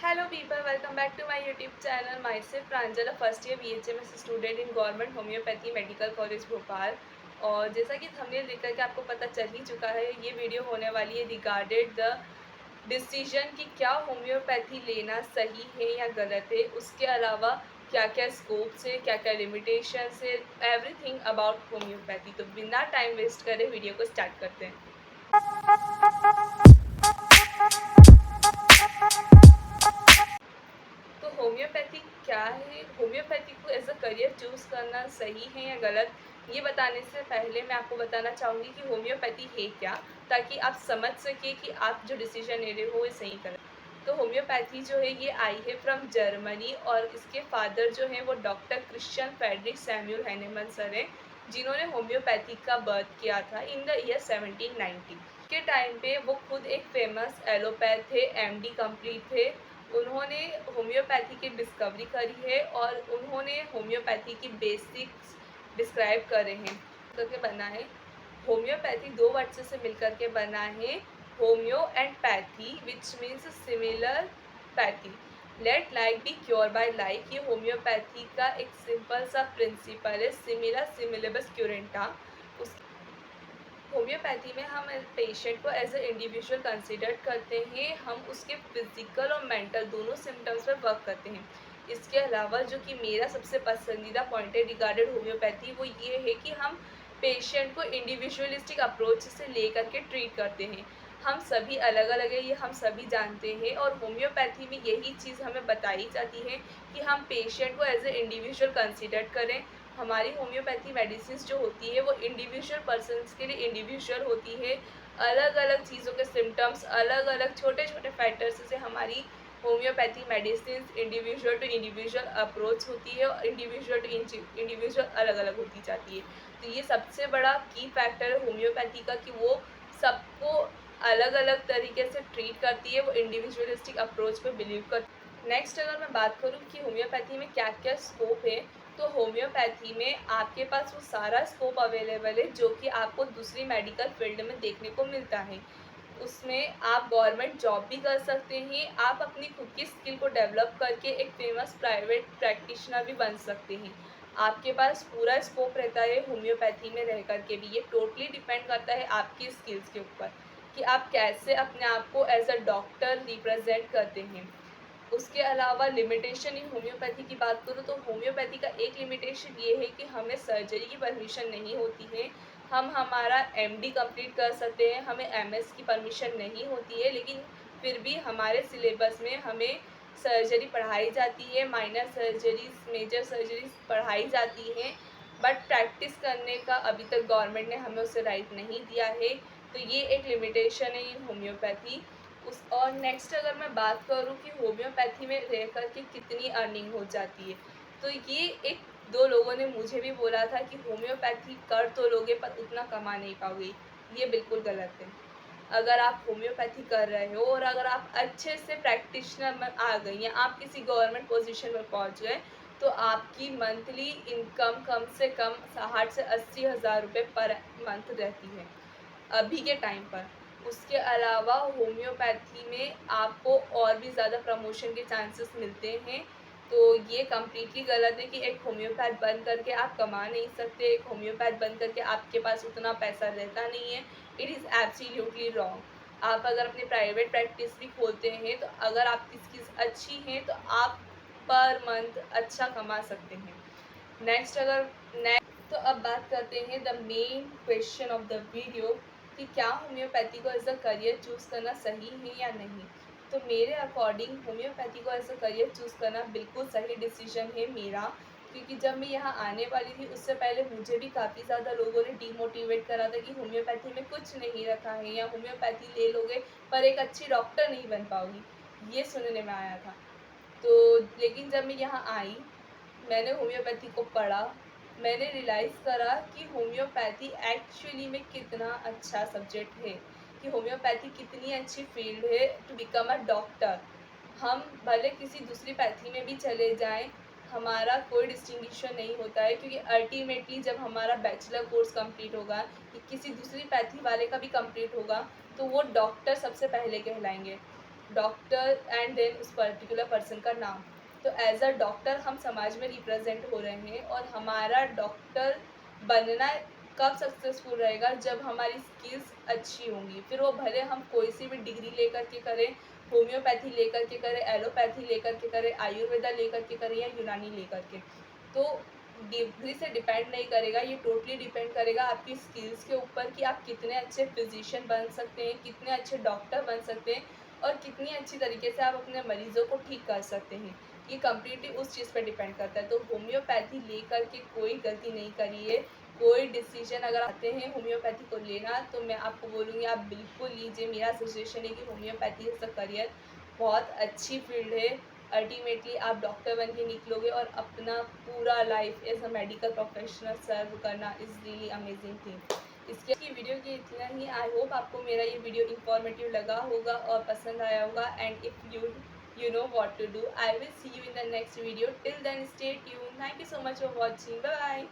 Hello people, welcome back to my YouTube channel. Myself Pranjal, a first year BHMS student in Government Homeopathy Medical College Bhopal. और जैसा कि thumbnail देख करके आपको पता चल ही चुका है, ये वीडियो होने वाली है रिगार्डेड द डिसीजन कि क्या होम्योपैथी लेना सही है या गलत है, उसके अलावा क्या क्या स्कोप्स है, क्या क्या लिमिटेशंस है, एवरीथिंग अबाउट होम्योपैथी। तो बिना टाइम वेस्ट करे वीडियो को स्टार्ट करते हैं। तो होम्योपैथी क्या है, होम्योपैथी को एज अ करियर चूज़ करना सही है या गलत, ये बताने से पहले मैं आपको बताना चाहूँगी कि होम्योपैथी है क्या, ताकि आप समझ सकें कि आप जो डिसीजन ले रहे हो वो सही करें। तो होम्योपैथी जो है ये आई है फ्रॉम जर्मनी, और इसके फादर जो हैं वो doctor Christian Friedrich Samuel Hahnemann sir हैं, जिन्होंने होम्योपैथी का बर्थ किया था इन द ईयर 1790 के टाइम पे। वो खुद एक फेमस एलोपैथ थे, एमडी कंप्लीट थे। उन्होंने होम्योपैथी की डिस्कवरी करी है और उन्होंने होम्योपैथी की बेसिक्स डिस्क्राइब करे हैं। करके बना है होम्योपैथी, दो वर्ड से मिलकर के बना है homeo and pathy, which means similar pathy. Let like be cure by like, ये होम्योपैथी का एक सिंपल सा प्रिंसिपल है। सिमिलर सिमिलेबस क्यूरेंटा। उस होम्योपैथी में हम पेशेंट को एज ए इंडिविजुअल कंसिडर करते हैं, हम उसके फिजिकल और मेंटल दोनों सिम्टम्स पर वर्क करते हैं। इसके अलावा जो कि मेरा सबसे पसंदीदा पॉइंट है रिगार्डेड होम्योपैथी, वो ये है कि हम पेशेंट को इंडिविजुअलिस्टिक अप्रोच से लेकर के ट्रीट करते हैं। हम सभी अलग अलग है, ये हम सभी जानते हैं, और होम्योपैथी में यही चीज़ हमें बताई जाती है कि हम पेशेंट को एज ए इंडिविजुअल कंसिडर करें। हमारी होम्योपैथी मेडिसिन जो होती है वो इंडिविजुअल पर्सनस के लिए इंडिविजुअल होती है। अलग अलग चीज़ों के सिम्टम्स, अलग अलग छोटे छोटे फैक्टर्स से हमारी homeopathy medicine individual to individual approach होती है, और इंडिविजुअल टू इंडिविजुअल अलग अलग होती जाती है। तो ये सबसे बड़ा की फैक्टर है होम्योपैथी का, कि वो सबको अलग अलग तरीके से ट्रीट करती है, वो इंडिविजुअलिस्टिक अप्रोच पर बिलीव करती है। नेक्स्ट अगर मैं बात करूँ कि होम्योपैथी में क्या क्या स्कोप है, तो होम्योपैथी में आपके पास वो सारा स्कोप अवेलेबल है जो कि आपको दूसरी मेडिकल फील्ड में देखने को मिलता है। उसमें आप गवर्नमेंट जॉब भी कर सकते हैं, आप अपनी खुद की स्किल को डेवलप करके एक फेमस प्राइवेट प्रैक्टिशनर भी बन सकते हैं। आपके पास पूरा स्कोप रहता है होम्योपैथी में रह कर के भी। ये टोटली डिपेंड करता है आपकी स्किल्स के ऊपर कि आप कैसे अपने आप को एज अ डॉक्टर रिप्रेजेंट करते हैं। उसके अलावा लिमिटेशन इन होम्योपैथी की बात करूँ तो होम्योपैथी का एक लिमिटेशन ये है कि हमें सर्जरी की परमिशन नहीं होती है। हम हमारा एमडी कंप्लीट कर सकते हैं, हमें एमएस की परमिशन नहीं होती है, लेकिन फिर भी हमारे सिलेबस में हमें सर्जरी पढ़ाई जाती है, माइनर सर्जरीज मेजर सर्जरीज पढ़ाई जाती हैं। बट प्रैक्टिस करने का अभी तक गवर्नमेंट ने हमें उसे राइट नहीं दिया है। तो ये एक लिमिटेशन है इन होम्योपैथी। उस और नेक्स्ट अगर मैं बात करूँ कि होम्योपैथी में रह कर के कितनी अर्निंग हो जाती है, तो ये एक दो लोगों ने मुझे भी बोला था कि होम्योपैथी कर तो लोगे पर उतना कमा नहीं पाओगे। ये बिल्कुल गलत है। अगर आप होम्योपैथी कर रहे हो और अगर आप अच्छे से प्रैक्टिशनर में आ गई या आप किसी गवर्नमेंट पोजीशन में पहुंच गए, तो आपकी मंथली इनकम कम से कम 60 से 80 हज़ार रुपये पर मंथ रहती है अभी के टाइम पर। उसके अलावा होम्योपैथी में आपको और भी ज़्यादा प्रमोशन के चांसेस मिलते हैं। तो ये कम्प्लीटली गलत है कि एक होम्योपैथ बन करके आप कमा नहीं सकते, एक होम्योपैथ बन करके आपके पास उतना पैसा रहता नहीं है। It is absolutely wrong. आप अगर अपनी प्राइवेट प्रैक्टिस भी खोलते हैं, तो अगर आपकी स्किल्स अच्छी हैं तो आप पर मंथ अच्छा कमा सकते हैं। नेक्स्ट तो अब बात करते हैं the main question of the video, कि क्या होम्योपैथी को एज अ करियर चूज़ करना सही है या नहीं। तो मेरे अकॉर्डिंग होम्योपैथी को एज अ करियर चूज़ करना बिल्कुल सही डिसीजन है मेरा, क्योंकि जब मैं यहाँ आने वाली थी उससे पहले मुझे भी काफ़ी ज़्यादा लोगों ने डीमोटिवेट करा था कि होम्योपैथी में कुछ नहीं रखा है, या होम्योपैथी ले लोगे पर एक अच्छी डॉक्टर नहीं बन पाओगी, ये सुनने में आया था। तो लेकिन जब मैं यहाँ आई, मैंने होम्योपैथी को पढ़ा, मैंने रियलाइज़ करा कि होम्योपैथी एक्चुअली में कितना अच्छा सब्जेक्ट है, कि होम्योपैथी कितनी अच्छी फील्ड है टू बिकम अ डॉक्टर। हम भले किसी दूसरी पैथी में भी चले जाएं, हमारा कोई डिस्टिंक्शन नहीं होता है, क्योंकि अल्टीमेटली जब हमारा बैचलर कोर्स कंप्लीट होगा, कि किसी दूसरी पैथी वाले का भी कंप्लीट होगा, तो वो डॉक्टर सबसे पहले कहलाएंगे। डॉक्टर एंड देन उस पर्टिकुलर पर्सन का नाम। तो एज अ डॉक्टर हम समाज में रिप्रेजेंट हो रहे हैं, और हमारा डॉक्टर बनना कब सक्सेसफुल रहेगा, जब हमारी स्किल्स अच्छी होंगी। फिर वो भले हम कोई सी भी डिग्री लेकर के करें, होम्योपैथी लेकर के करें, एलोपैथी लेकर के करें, आयुर्वेदा लेकर के करें या यूनानी लेकर के। तो डिग्री से डिपेंड नहीं करेगा, ये टोटली डिपेंड करेगा आपकी स्किल्स के ऊपर कि आप कितने अच्छे फिजिशियन बन सकते हैं, कितने अच्छे डॉक्टर बन सकते हैं, और कितनी अच्छी तरीके से आप अपने मरीज़ों को ठीक कर सकते हैं। ये कम्प्लीटली उस चीज़ पे डिपेंड करता है। तो होम्योपैथी लेकर के कोई गलती नहीं करिए। कोई डिसीजन अगर आते हैं होम्योपैथी को लेना, तो मैं आपको बोलूँगी आप बिल्कुल लीजिए। मेरा सजेशन है कि होम्योपैथी एज़ अ करियर बहुत अच्छी फील्ड है। अल्टीमेटली आप डॉक्टर बन के निकलोगे, और अपना पूरा life as a medical professional serve करना इज़ रियली अमेजिंग थिंग। इसकी वीडियो की इतना ही। आई होप आपको मेरा ये वीडियो इन्फॉर्मेटिव लगा होगा और पसंद आया होगा। And if you know what to do. I will see you in the next video. Till then, stay tuned. Thank you so much for watching. Bye bye.